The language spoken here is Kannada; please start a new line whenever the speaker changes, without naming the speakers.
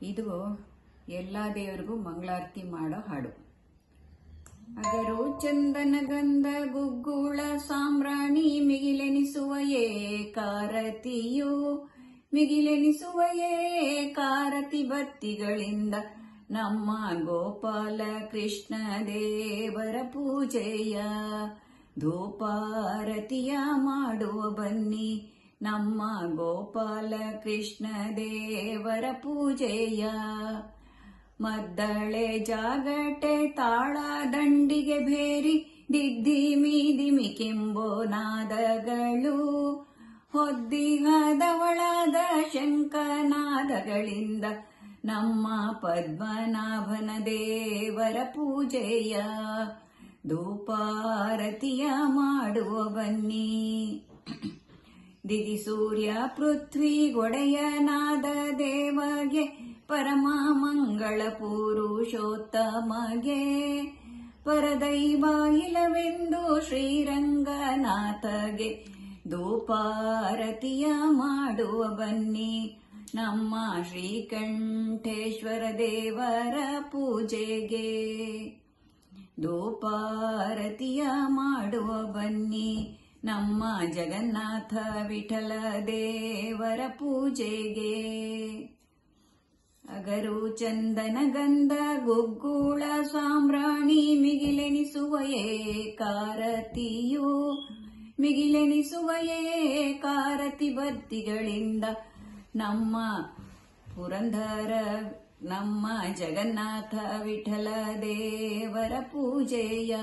ಇದು ಎಲ್ಲ ದೇವರಿಗೂ ಮಂಗಳಾರತಿ ಮಾಡೋ ಹಾಡು. ಅಗರು ಚಂದನ ಗಂಧ ಗುಗ್ಗುಳ ಸಾಂಬ್ರಾಣಿ ಮಿಗಿಲೆನಿಸುವ ಏಕಾರತಿಯು ಮಿಗಿಲೆನಿಸುವ ಏಕಾರತಿ ಬತ್ತಿಗಳಿಂದ ನಮ್ಮ ಗೋಪಾಲ ಕೃಷ್ಣ ದೇವರ ಪೂಜೆಯ ಧೂಪಾರತಿಯ ಮಾಡುವ ಬನ್ನಿ. ನಮ್ಮ ಗೋಪಾಲ ಕೃಷ್ಣ ದೇವರ ಪೂಜೆಯ ಮದ್ದಳೆ ಜಾಗಟೆ ತಾಳ ದಂಡಿಗೆ ಭೇರಿ ದಿದ್ದಿಮಿ ದಿಮಿ ಕೆಂಬೋ ನಾದಗಳು ಹೊದ್ದಿಗದವಳಾದ ಶಂಖನಾದಗಳಿಂದ ನಮ್ಮ ಪದ್ಮನಾಭನ ದೇವರ ಪೂಜೆಯ ಧೂಪಾರತಿಯ ಮಾಡುವ ಬನ್ನಿ. ದಿಗಿ ಸೂರ್ಯ ಪೃಥ್ವಿ ಗೊಡೆಯನಾದ ದೇವಗೆ ಪರಮ ಮಂಗಳ ಪುರುಷೋತ್ತಮಗೆ ಪರದೈವ ಇಲವೆಂದು ಶ್ರೀರಂಗನಾಥಗೆ ಧೂಪಾರತಿಯ ಮಾಡುವ ಬನ್ನಿ. ನಮ್ಮ ಶ್ರೀಕಂಠೇಶ್ವರ ದೇವರ ಪೂಜೆಗೆ ಧೂಪಾರತಿಯ ಮಾಡುವ ಬನ್ನಿ. ನಮ್ಮ ಜಗನ್ನಾಥ ವಿಠಲ ದೇವರ ಪೂಜೆಗೆ ಅಗರು ಚಂದನ ಗಂಧ ಗುಗ್ಗುಳ ಸಾಂಬ್ರಾಣಿ ಮಿಗಿಲೆನಿಸುವ ಏಕಾರತಿಯು ಮಿಗಿಲೆನಿಸುವ ಏಕಾರತಿ ಬತ್ತಿಗಳಿಂದ ನಮ್ಮ ಪುರಂದರ ನಮ್ಮ ಜಗನ್ನಾಥ ವಿಠಲ ದೇವರ ಪೂಜೆಯ